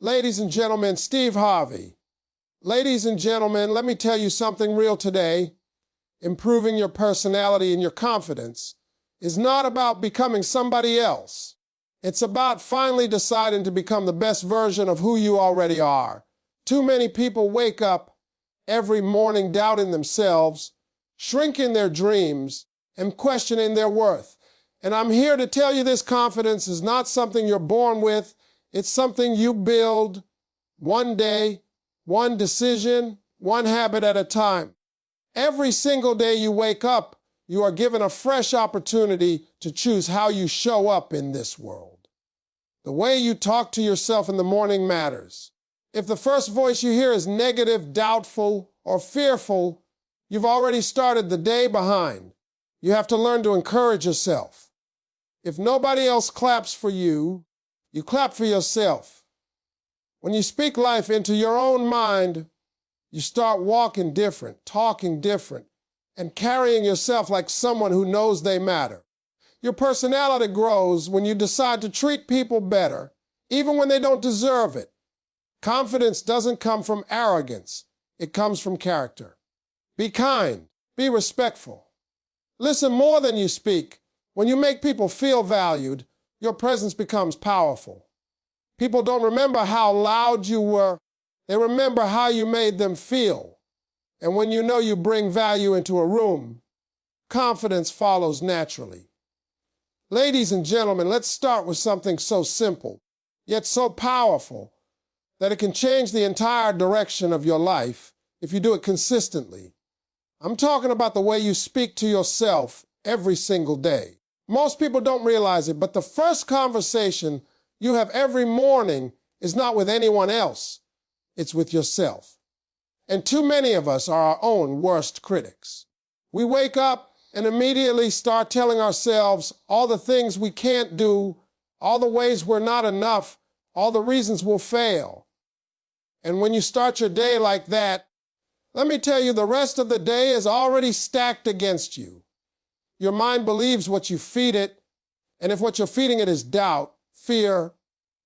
Ladies and gentlemen, Steve Harvey. Ladies and gentlemen, let me tell you something real today. Improving your personality and your confidence is not about becoming somebody else. It's about finally deciding to become the best version of who you already are. Too many people wake up every morning doubting themselves, shrinking their dreams, and questioning their worth. And I'm here to tell you this confidence is not something you're born with. It's something you build one day, one decision, one habit at a time. Every single day you wake up, you are given a fresh opportunity to choose how you show up in this world. The way you talk to yourself in the morning matters. If the first voice you hear is negative, doubtful, or fearful, you've already started the day behind. You have to learn to encourage yourself. If nobody else claps for you, you clap for yourself. When you speak life into your own mind, you start walking different, talking different, and carrying yourself like someone who knows they matter. Your personality grows when you decide to treat people better, even when they don't deserve it. Confidence doesn't come from arrogance. It comes from character. Be kind. Be respectful. Listen more than you speak. When you make people feel valued, your presence becomes powerful. People don't remember how loud you were. They remember how you made them feel. And when you know you bring value into a room, confidence follows naturally. Ladies and gentlemen, let's start with something so simple, yet so powerful, that it can change the entire direction of your life if you do it consistently. I'm talking about the way you speak to yourself every single day. Most people don't realize it, but the first conversation you have every morning is not with anyone else. It's with yourself. And too many of us are our own worst critics. We wake up and immediately start telling ourselves all the things we can't do, all the ways we're not enough, all the reasons we'll fail. And when you start your day like that, let me tell you, the rest of the day is already stacked against you. Your mind believes what you feed it, and if what you're feeding it is doubt, fear,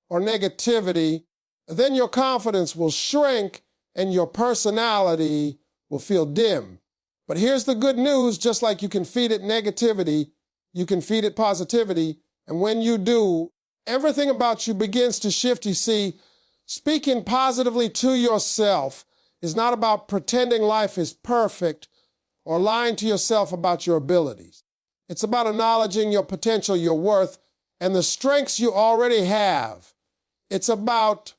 or negativity, then your confidence will shrink and your personality will feel dim. But here's the good news: just like you can feed it negativity, you can feed it positivity, and when you do, everything about you begins to shift. You see, speaking positively to yourself is not about pretending life is perfect or lying to yourself about your abilities. It's about acknowledging your potential, your worth, and the strengths you already have. It's about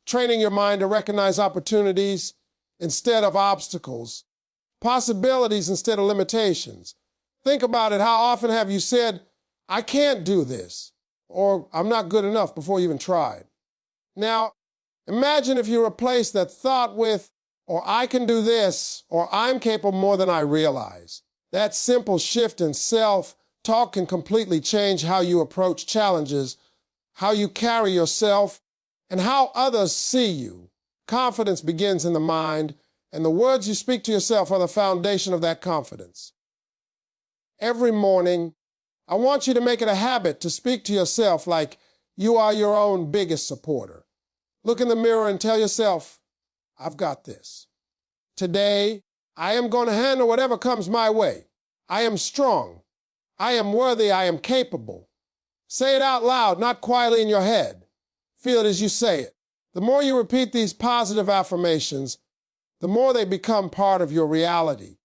training your mind to recognize opportunities instead of obstacles, possibilities instead of limitations. Think about it. How often have you said, "I can't do this," or "I'm not good enough," before you even tried? Now, imagine if you replace that thought with, or "I can do this," or "I'm capable more than I realize." That simple shift in self-talk can completely change how you approach challenges, how you carry yourself, and how others see you. Confidence begins in the mind, and the words you speak to yourself are the foundation of that confidence. Every morning, I want you to make it a habit to speak to yourself like you are your own biggest supporter. Look in the mirror and tell yourself, "I've got this. Today, I am going to handle whatever comes my way. I am strong. I am worthy. I am capable." Say it out loud, not quietly in your head. Feel it as you say it. The more you repeat these positive affirmations, the more they become part of your reality.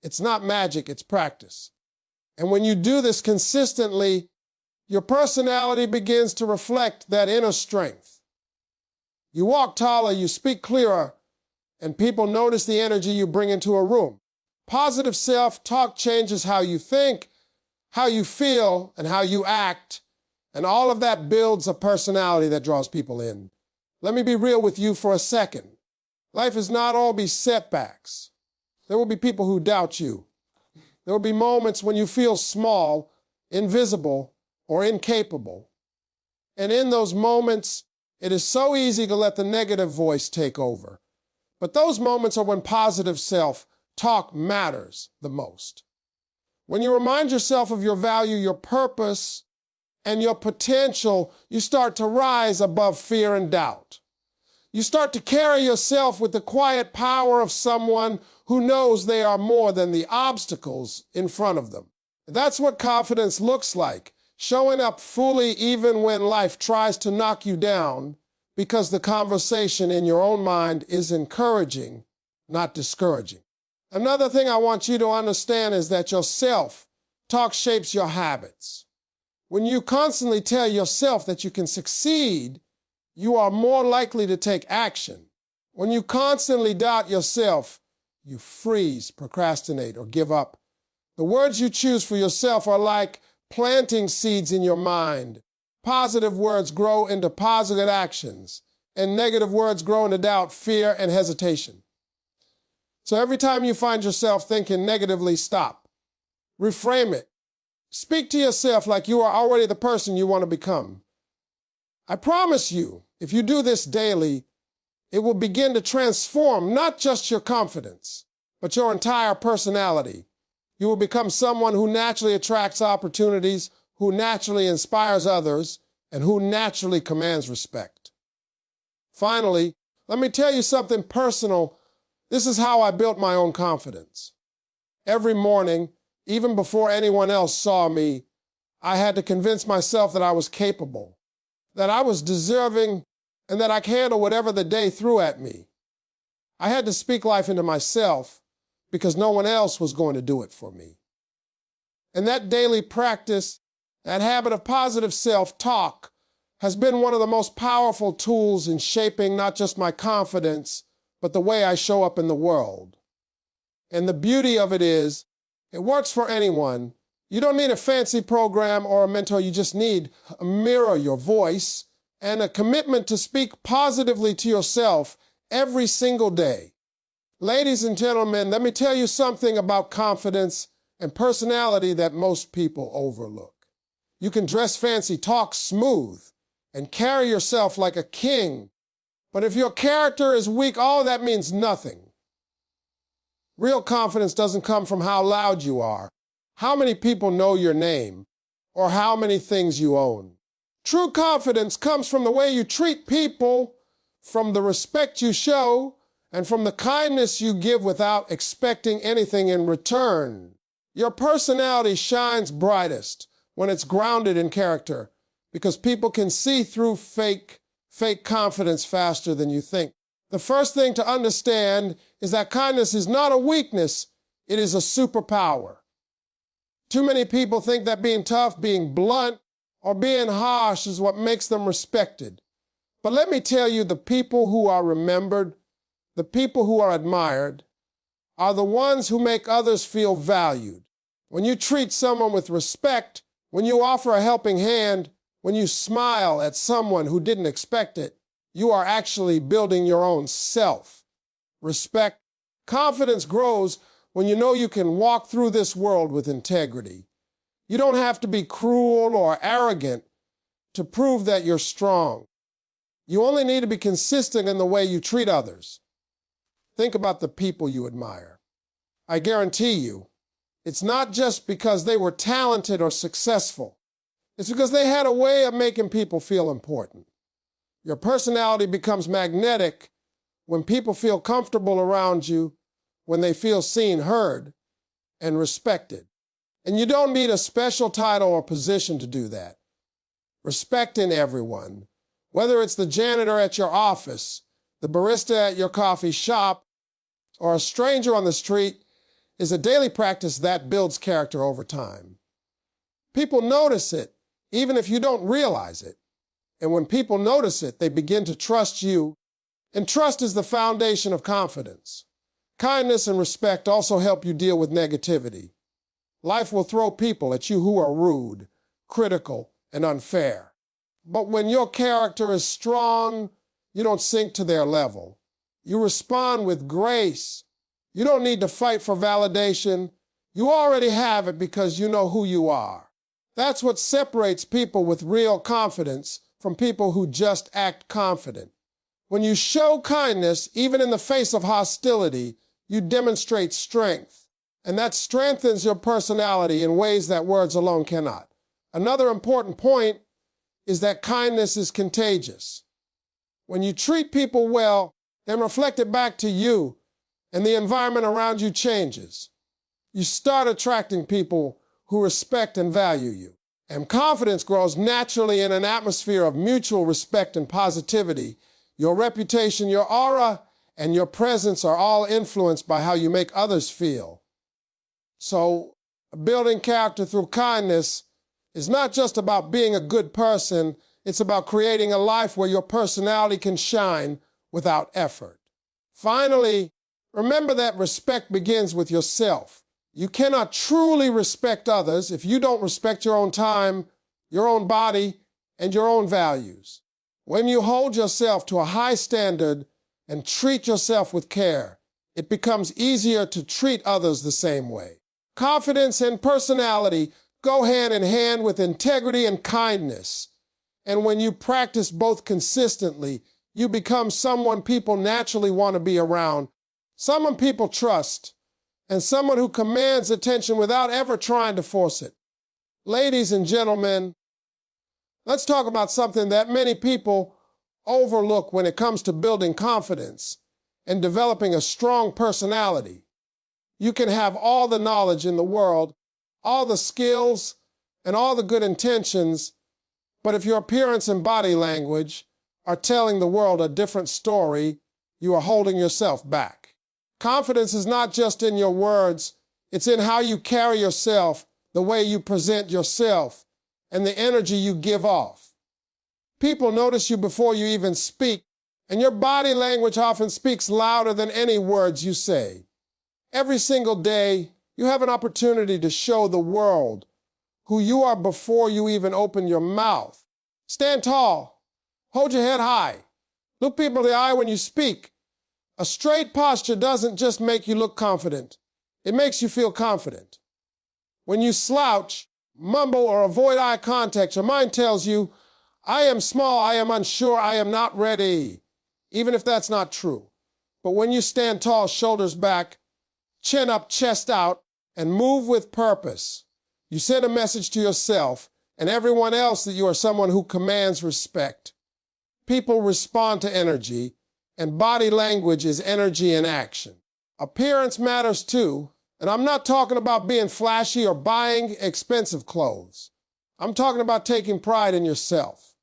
It's not magic, it's practice. And when you do this consistently, your personality begins to reflect that inner strength. You walk taller, you speak clearer, and people notice the energy you bring into a room. Positive self-talk changes how you think, how you feel, and how you act, and all of that builds a personality that draws people in. Let me be real with you for a second. Life is not always setbacks. There will be people who doubt you. There will be moments when you feel small, invisible, or incapable. And in those moments, it is so easy to let the negative voice take over. But those moments are when positive self-talk matters the most. When you remind yourself of your value, your purpose, and your potential, you start to rise above fear and doubt. You start to carry yourself with the quiet power of someone who knows they are more than the obstacles in front of them. That's what confidence looks like, showing up fully even when life tries to knock you down, because the conversation in your own mind is encouraging, not discouraging. Another thing I want you to understand is that your self-talk shapes your habits. When you constantly tell yourself that you can succeed, you are more likely to take action. When you constantly doubt yourself, you freeze, procrastinate, or give up. The words you choose for yourself are like planting seeds in your mind. Positive words grow into positive actions, and negative words grow into doubt, fear, and hesitation. So every time you find yourself thinking negatively, stop. Reframe it. Speak to yourself like you are already the person you want to become. I promise you, if you do this daily, it will begin to transform not just your confidence, but your entire personality. You will become someone who naturally attracts opportunities, who naturally inspires others, and who naturally commands respect. Finally, let me tell you something personal. This is how I built my own confidence. Every morning, even before anyone else saw me, I had to convince myself that I was capable, that I was deserving, and that I could handle whatever the day threw at me. I had to speak life into myself because no one else was going to do it for me. And that daily practice, that habit of positive self-talk, has been one of the most powerful tools in shaping not just my confidence, but the way I show up in the world. And the beauty of it is, it works for anyone. You don't need a fancy program or a mentor. You just need a mirror, your voice, and a commitment to speak positively to yourself every single day. Ladies and gentlemen, let me tell you something about confidence and personality that most people overlook. You can dress fancy, talk smooth, and carry yourself like a king. But if your character is weak, all that means nothing. Real confidence doesn't come from how loud you are, how many people know your name, or how many things you own. True confidence comes from the way you treat people, from the respect you show, and from the kindness you give without expecting anything in return. Your personality shines brightest when it's grounded in character, because people can see through fake confidence faster than you think. The first thing to understand is that kindness is not a weakness, it is a superpower. Too many people think that being tough, being blunt, or being harsh is what makes them respected. But let me tell you, the people who are remembered, the people who are admired, are the ones who make others feel valued. When you treat someone with respect, when you offer a helping hand, when you smile at someone who didn't expect it, you are actually building your own self-respect. Confidence grows when you know you can walk through this world with integrity. You don't have to be cruel or arrogant to prove that you're strong. You only need to be consistent in the way you treat others. Think about the people you admire. I guarantee you, it's not just because they were talented or successful. It's because they had a way of making people feel important. Your personality becomes magnetic when people feel comfortable around you, when they feel seen, heard, and respected. And you don't need a special title or position to do that. Respecting everyone, whether it's the janitor at your office, the barista at your coffee shop, or a stranger on the street, is a daily practice that builds character over time. People notice it, even if you don't realize it. And when people notice it, they begin to trust you. And trust is the foundation of confidence. Kindness and respect also help you deal with negativity. Life will throw people at you who are rude, critical, and unfair. But when your character is strong, you don't sink to their level. You respond with grace. You don't need to fight for validation. You already have it because you know who you are. That's what separates people with real confidence from people who just act confident. When you show kindness, even in the face of hostility, you demonstrate strength. And that strengthens your personality in ways that words alone cannot. Another important point is that kindness is contagious. When you treat people well, then reflect it back to you, and the environment around you changes. You start attracting people who respect and value you. And confidence grows naturally in an atmosphere of mutual respect and positivity. Your reputation, your aura, and your presence are all influenced by how you make others feel. So, building character through kindness is not just about being a good person, it's about creating a life where your personality can shine without effort. Finally, remember that respect begins with yourself. You cannot truly respect others if you don't respect your own time, your own body, and your own values. When you hold yourself to a high standard and treat yourself with care, it becomes easier to treat others the same way. Confidence and personality go hand in hand with integrity and kindness. And when you practice both consistently, you become someone people naturally want to be around, someone people trust, and someone who commands attention without ever trying to force it. Ladies and gentlemen, let's talk about something that many people overlook when it comes to building confidence and developing a strong personality. You can have all the knowledge in the world, all the skills, and all the good intentions, but if your appearance and body language are telling the world a different story, you are holding yourself back. Confidence is not just in your words, it's in how you carry yourself, the way you present yourself, and the energy you give off. People notice you before you even speak, and your body language often speaks louder than any words you say. Every single day, you have an opportunity to show the world who you are before you even open your mouth. Stand tall. Hold your head high. Look people in the eye when you speak. A straight posture doesn't just make you look confident. It makes you feel confident. When you slouch, mumble, or avoid eye contact, your mind tells you, I am small, I am unsure, I am not ready, even if that's not true. But when you stand tall, shoulders back, chin up, chest out, and move with purpose, you send a message to yourself and everyone else that you are someone who commands respect. People respond to energy, and body language is energy in action. Appearance matters too, and I'm not talking about being flashy or buying expensive clothes. I'm talking about taking pride in yourself.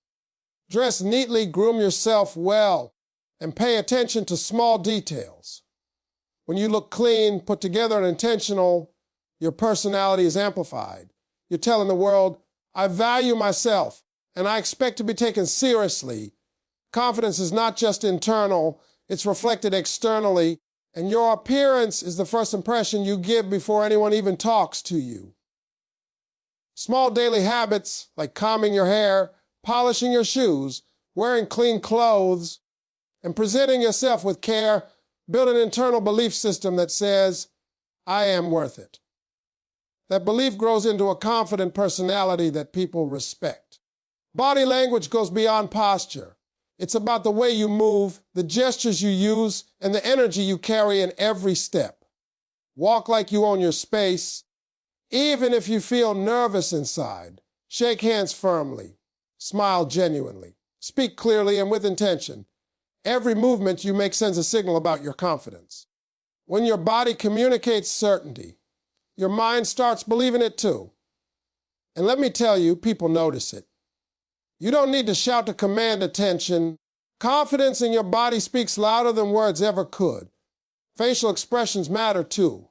Dress neatly, groom yourself well, and pay attention to small details. When you look clean, put together, and intentional, your personality is amplified. You're telling the world, I value myself, and I expect to be taken seriously. Confidence is not just internal, it's reflected externally, and your appearance is the first impression you give before anyone even talks to you. Small daily habits like combing your hair, polishing your shoes, wearing clean clothes, and presenting yourself with care build an internal belief system that says, I am worth it. That belief grows into a confident personality that people respect. Body language goes beyond posture. It's about the way you move, the gestures you use, and the energy you carry in every step. Walk like you own your space. Even if you feel nervous inside, shake hands firmly. Smile genuinely. Speak clearly and with intention. Every movement you make sends a signal about your confidence. When your body communicates certainty, your mind starts believing it too. And let me tell you, people notice it. You don't need to shout to command attention. Confidence in your body speaks louder than words ever could. Facial expressions matter too.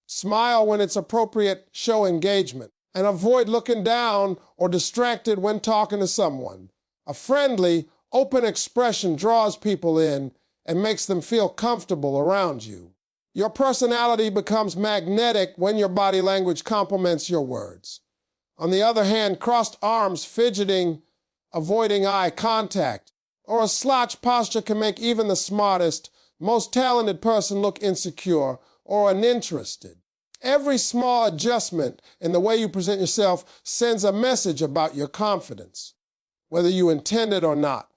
Smile when it's appropriate, show engagement, and avoid looking down or distracted when talking to someone. A friendly, open expression draws people in and makes them feel comfortable around you. Your personality becomes magnetic when your body language complements your words. On the other hand, crossed arms, fidgeting, avoiding eye contact, or a slouched posture can make even the smartest, most talented person look insecure or uninterested. Every small adjustment in the way you present yourself sends a message about your confidence, whether you intend it or not.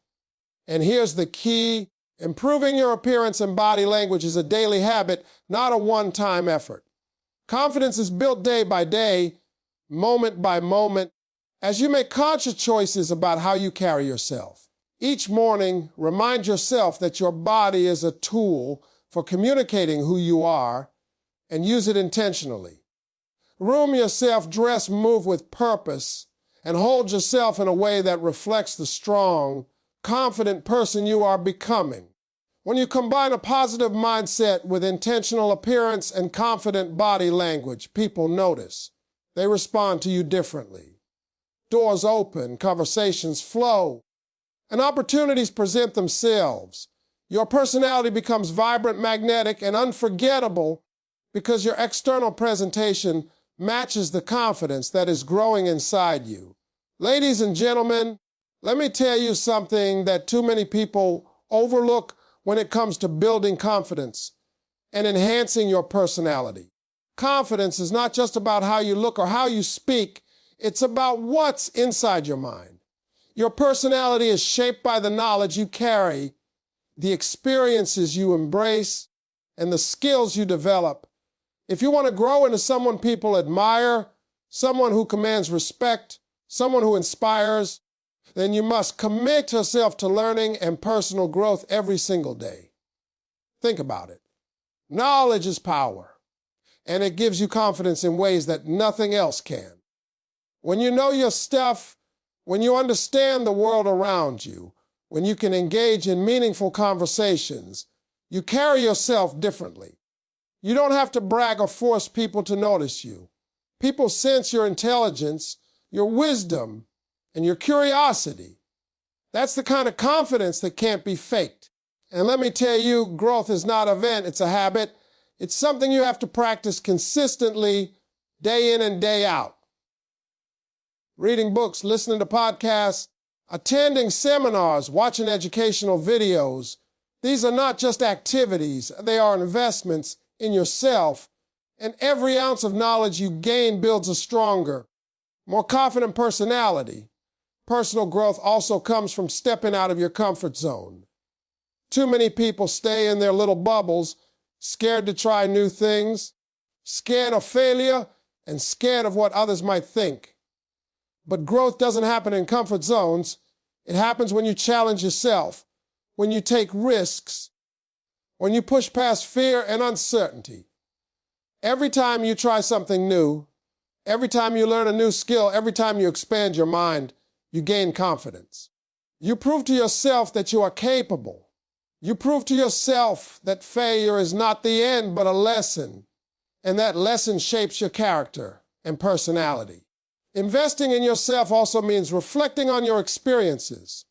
And here's the key. Improving your appearance and body language is a daily habit, not a one-time effort. Confidence is built day by day, moment by moment, As you make conscious choices about how you carry yourself, each morning remind yourself that your body is a tool for communicating who you are, and use it intentionally. Groom yourself, dress, move with purpose, and hold yourself in a way that reflects the strong, confident person you are becoming. When you combine a positive mindset with intentional appearance and confident body language, people notice. They respond to you differently. Doors open, conversations flow, and opportunities present themselves. Your personality becomes vibrant, magnetic, and unforgettable because your external presentation matches the confidence that is growing inside you. Ladies and gentlemen, let me tell you something that too many people overlook when it comes to building confidence and enhancing your personality. Confidence is not just about how you look or how you speak, it's about what's inside your mind. Your personality is shaped by the knowledge you carry, the experiences you embrace, and the skills you develop. If you want to grow into someone people admire, someone who commands respect, someone who inspires, then you must commit yourself to learning and personal growth every single day. Think about it. Knowledge is power, and it gives you confidence in ways that nothing else can. When you know your stuff, when you understand the world around you, when you can engage in meaningful conversations, you carry yourself differently. You don't have to brag or force people to notice you. People sense your intelligence, your wisdom, and your curiosity. That's the kind of confidence that can't be faked. And let me tell you, growth is not an event, it's a habit. It's something you have to practice consistently, day in and day out. Reading books, listening to podcasts, attending seminars, watching educational videos. These are not just activities, they are investments in yourself, and every ounce of knowledge you gain builds a stronger, more confident personality. Personal growth also comes from stepping out of your comfort zone. Too many people stay in their little bubbles, scared to try new things, scared of failure, and scared of what others might think. But growth doesn't happen in comfort zones. It happens when you challenge yourself, when you take risks, when you push past fear and uncertainty. Every time you try something new, every time you learn a new skill, every time you expand your mind, you gain confidence. You prove to yourself that you are capable. You prove to yourself that failure is not the end, but a lesson, and that lesson shapes your character and personality. Investing in yourself also means reflecting on your experiences.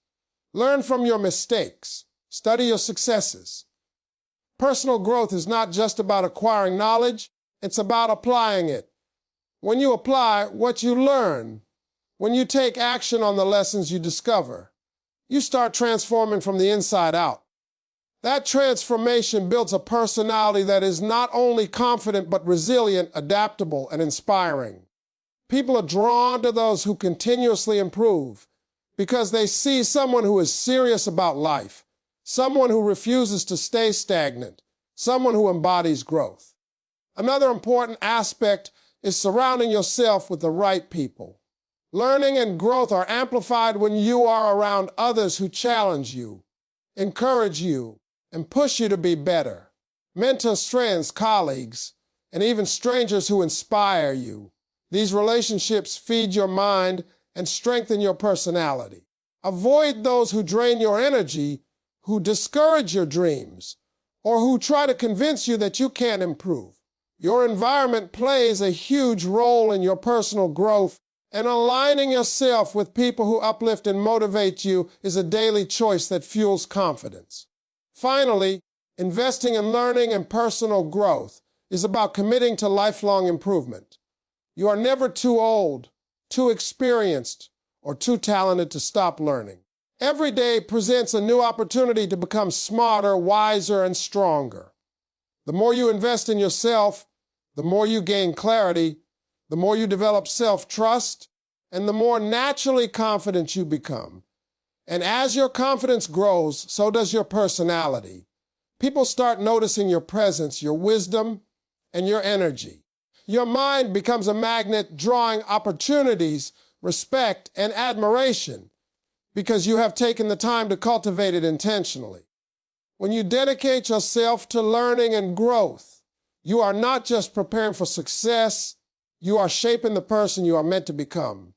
Learn from your mistakes. Study your successes. Personal growth is not just about acquiring knowledge, it's about applying it. When you apply what you learn, when you take action on the lessons you discover, you start transforming from the inside out. That transformation builds a personality that is not only confident but resilient, adaptable, and inspiring. People are drawn to those who continuously improve because they see someone who is serious about life, someone who refuses to stay stagnant, someone who embodies growth. Another important aspect is surrounding yourself with the right people. Learning and growth are amplified when you are around others who challenge you, encourage you, and push you to be better. Mentors, friends, colleagues, and even strangers who inspire you. These relationships feed your mind and strengthen your personality. Avoid those who drain your energy, who discourage your dreams, or who try to convince you that you can't improve. Your environment plays a huge role in your personal growth, and aligning yourself with people who uplift and motivate you is a daily choice that fuels confidence. Finally, investing in learning and personal growth is about committing to lifelong improvement. You are never too old, too experienced, or too talented to stop learning. Every day presents a new opportunity to become smarter, wiser, and stronger. The more you invest in yourself, the more you gain clarity, the more you develop self-trust, and the more naturally confident you become. And as your confidence grows, so does your personality. People start noticing your presence, your wisdom, and your energy. Your mind becomes a magnet, drawing opportunities respect, and admiration because you have taken the time to cultivate it intentionally. When you dedicate yourself to learning and growth, you are not just preparing for success, you are shaping the person you are meant to become.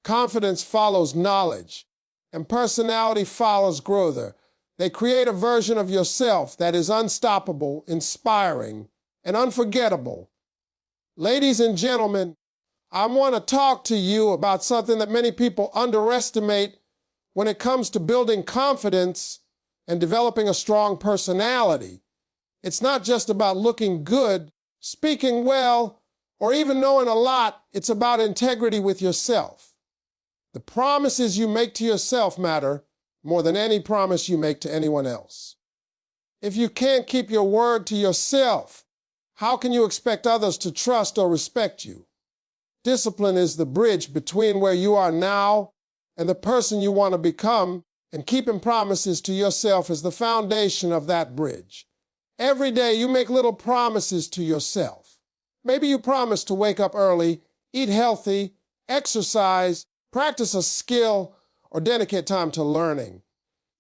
Confidence follows knowledge, and personality follows growth. They create a version of yourself that is unstoppable, inspiring, and unforgettable. Ladies and gentlemen, I want to talk to you about something that many people underestimate when it comes to building confidence and developing a strong personality. It's not just about looking good, speaking well, or even knowing a lot. It's about integrity with yourself. The promises you make to yourself matter more than any promise you make to anyone else. If you can't keep your word to yourself, how can you expect others to trust or respect you? Discipline is the bridge between where you are now and the person you want to become, and keeping promises to yourself is the foundation of that bridge. Every day you make little promises to yourself. Maybe you promise to wake up early, eat healthy, exercise, practice a skill, or dedicate time to learning.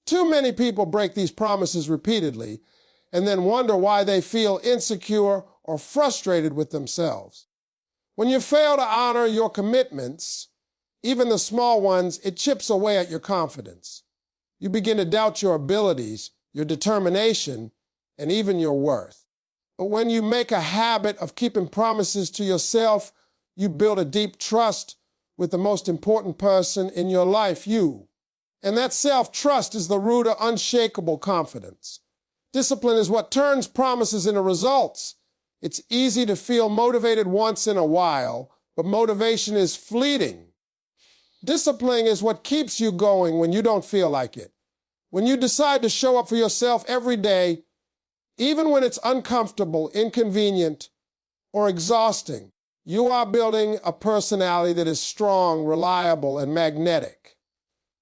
Too many people break these promises repeatedly and then wonder why they feel insecure or frustrated with themselves. When you fail to honor your commitments, even the small ones, it chips away at your confidence. You begin to doubt your abilities, your determination, and even your worth. But when you make a habit of keeping promises to yourself, you build a deep trust with the most important person in your life, you. And that self-trust is the root of unshakable confidence. Discipline is what turns promises into results. It's easy to feel motivated once in a while, but motivation is fleeting. Discipline is what keeps you going when you don't feel like it. When you decide to show up for yourself every day, even when it's uncomfortable, inconvenient, or exhausting, you are building a personality that is strong, reliable, and magnetic.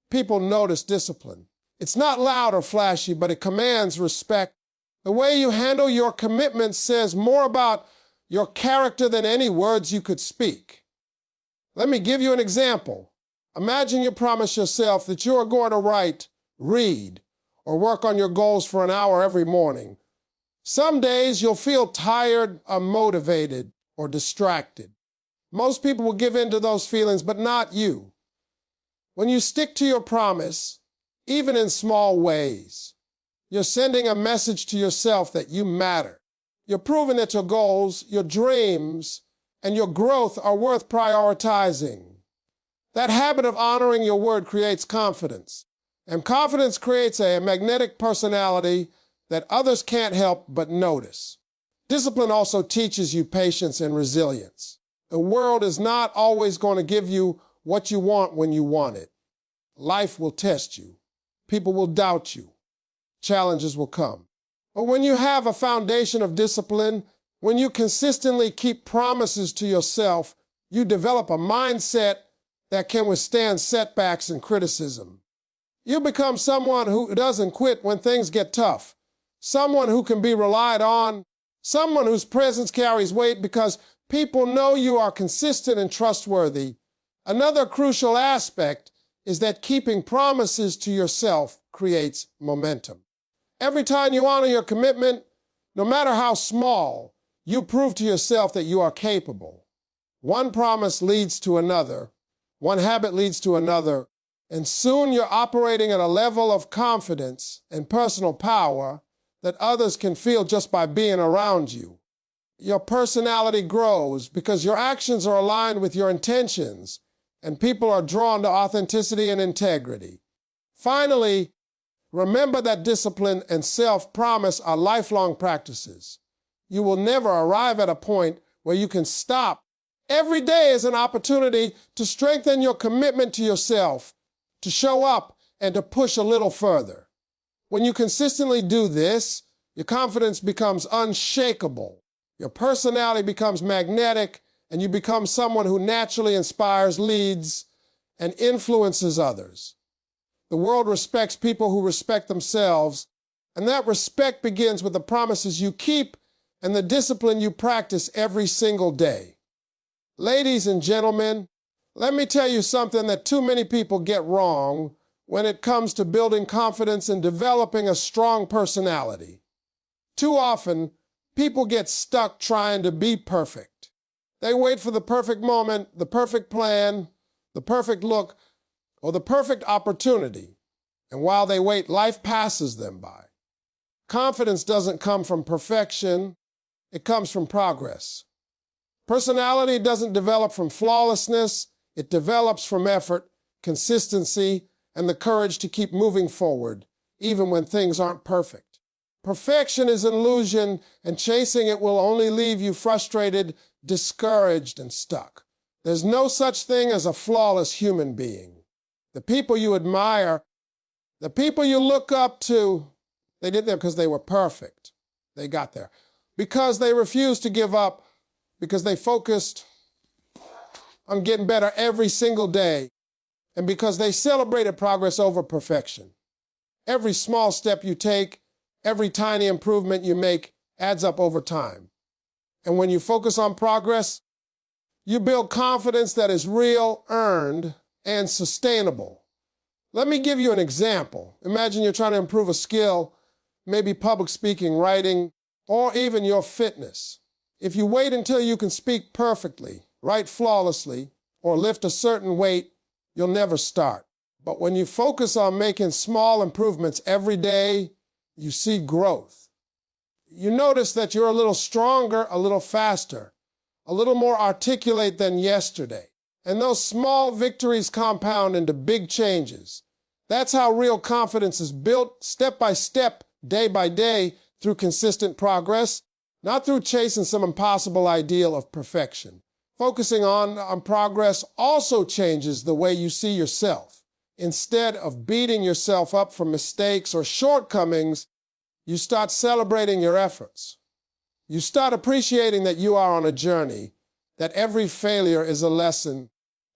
People notice discipline. It's not loud or flashy, but it commands respect. The way you handle your commitment says more about your character than any words you could speak. Let me give you an example. Imagine you promise yourself that you are going to write, read, or work on your goals for an hour every morning. Some days you'll feel tired, unmotivated, or distracted. Most people will give in to those feelings, but not you. When you stick to your promise, even in small ways, you're sending a message to yourself that you matter. You're proving that your goals, your dreams, and your growth are worth prioritizing. That habit of honoring your word creates confidence, and confidence creates a magnetic personality that others can't help but notice. Discipline also teaches you patience and resilience. The world is not always going to give you what you want when you want it. Life will test you. People will doubt you. Challenges will come. But when you have a foundation of discipline, when you consistently keep promises to yourself, you develop a mindset that can withstand setbacks and criticism. You become someone who doesn't quit when things get tough, someone who can be relied on, someone whose presence carries weight because people know you are consistent and trustworthy. Another crucial aspect is that keeping promises to yourself creates momentum. Every time you honor your commitment, no matter how small, you prove to yourself that you are capable. One promise leads to another, one habit leads to another, and soon you're operating at a level of confidence and personal power that others can feel just by being around you. Your personality grows because your actions are aligned with your intentions, and people are drawn to authenticity and integrity. Finally, remember that discipline and self-promise are lifelong practices. You will never arrive at a point where you can stop. Every day is an opportunity to strengthen your commitment to yourself, to show up, and to push a little further. When you consistently do this, your confidence becomes unshakable. Your personality becomes magnetic, and you become someone who naturally inspires, leads, and influences others. The world respects people who respect themselves, and that respect begins with the promises you keep and the discipline you practice every single day. Ladies and gentlemen, Let me tell you something that too many people get wrong when it comes to building confidence and developing a strong personality. Too often, people get stuck trying to be perfect. They wait for the perfect moment, the perfect plan, the perfect look, or the perfect opportunity. And while they wait, life passes them by. Confidence doesn't come from perfection, it comes from progress. Personality doesn't develop from flawlessness, it develops from effort, consistency, and the courage to keep moving forward, even when things aren't perfect. Perfection is an illusion, and chasing it will only leave you frustrated, discouraged, and stuck. There's no such thing as a flawless human being. The people you admire, the people you look up to, they did there because they were perfect. They got there. Because they refused to give up, because they focused on getting better every single day, and because they celebrated progress over perfection. Every small step you take, every tiny improvement you make adds up over time. And when you focus on progress, you build confidence that is real, earned, and sustainable. Let me give you an example. Imagine you're trying to improve a skill, maybe public speaking, writing, or even your fitness. If you wait until you can speak perfectly, write flawlessly, or lift a certain weight, you'll never start. But when you focus on making small improvements every day, you see growth. You notice that you're a little stronger, a little faster, a little more articulate than yesterday. And those small victories compound into big changes. That's how real confidence is built, step by step, day by day, through consistent progress, not through chasing some impossible ideal of perfection. Focusing on progress also changes the way you see yourself. Instead of beating yourself up for mistakes or shortcomings, you start celebrating your efforts. You start appreciating that you are on a journey, that every failure is a lesson,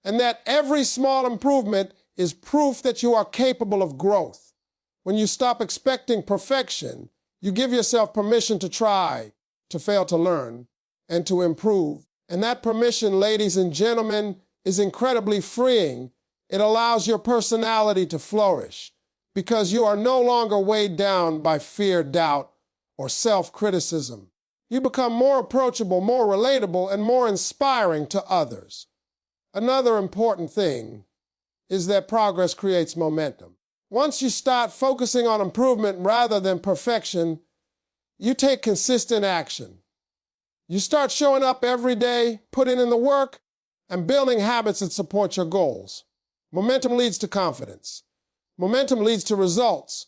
and that every small improvement is proof that you are capable of growth. When you stop expecting perfection, you give yourself permission to try, to fail to learn, and to improve. And that permission, ladies and gentlemen, is incredibly freeing. It allows your personality to flourish because you are no longer weighed down by fear, doubt, or self-criticism. You become more approachable, more relatable, and more inspiring to others. Another important thing is that progress creates momentum. Once you start focusing on improvement rather than perfection, you take consistent action. You start showing up every day, putting in the work, and building habits that support your goals. Momentum leads to confidence. Momentum leads to results.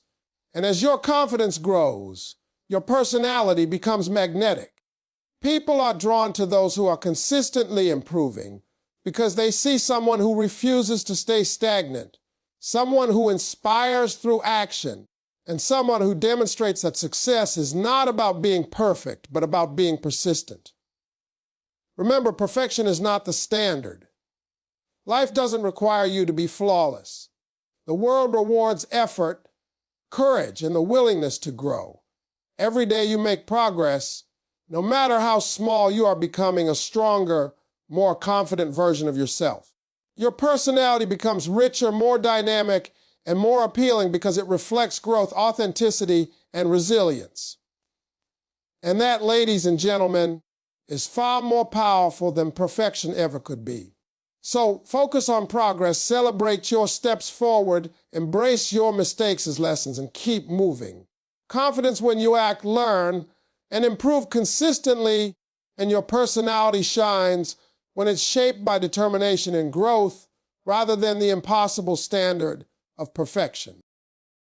And as your confidence grows, your personality becomes magnetic. People are drawn to those who are consistently improving because they see someone who refuses to stay stagnant, someone who inspires through action, and someone who demonstrates that success is not about being perfect, but about being persistent. Remember, perfection is not the standard. Life doesn't require you to be flawless. The world rewards effort, courage, and the willingness to grow. Every day you make progress, no matter how small, you are becoming a stronger, more confident version of yourself. Your personality becomes richer, more dynamic, and more appealing because it reflects growth, authenticity, and resilience. And that, ladies and gentlemen, is far more powerful than perfection ever could be. So focus on progress, celebrate your steps forward, embrace your mistakes as lessons, and keep moving. Confidence when you act, learn, and improve consistently, and your personality shines when it's shaped by determination and growth rather than the impossible standard of perfection.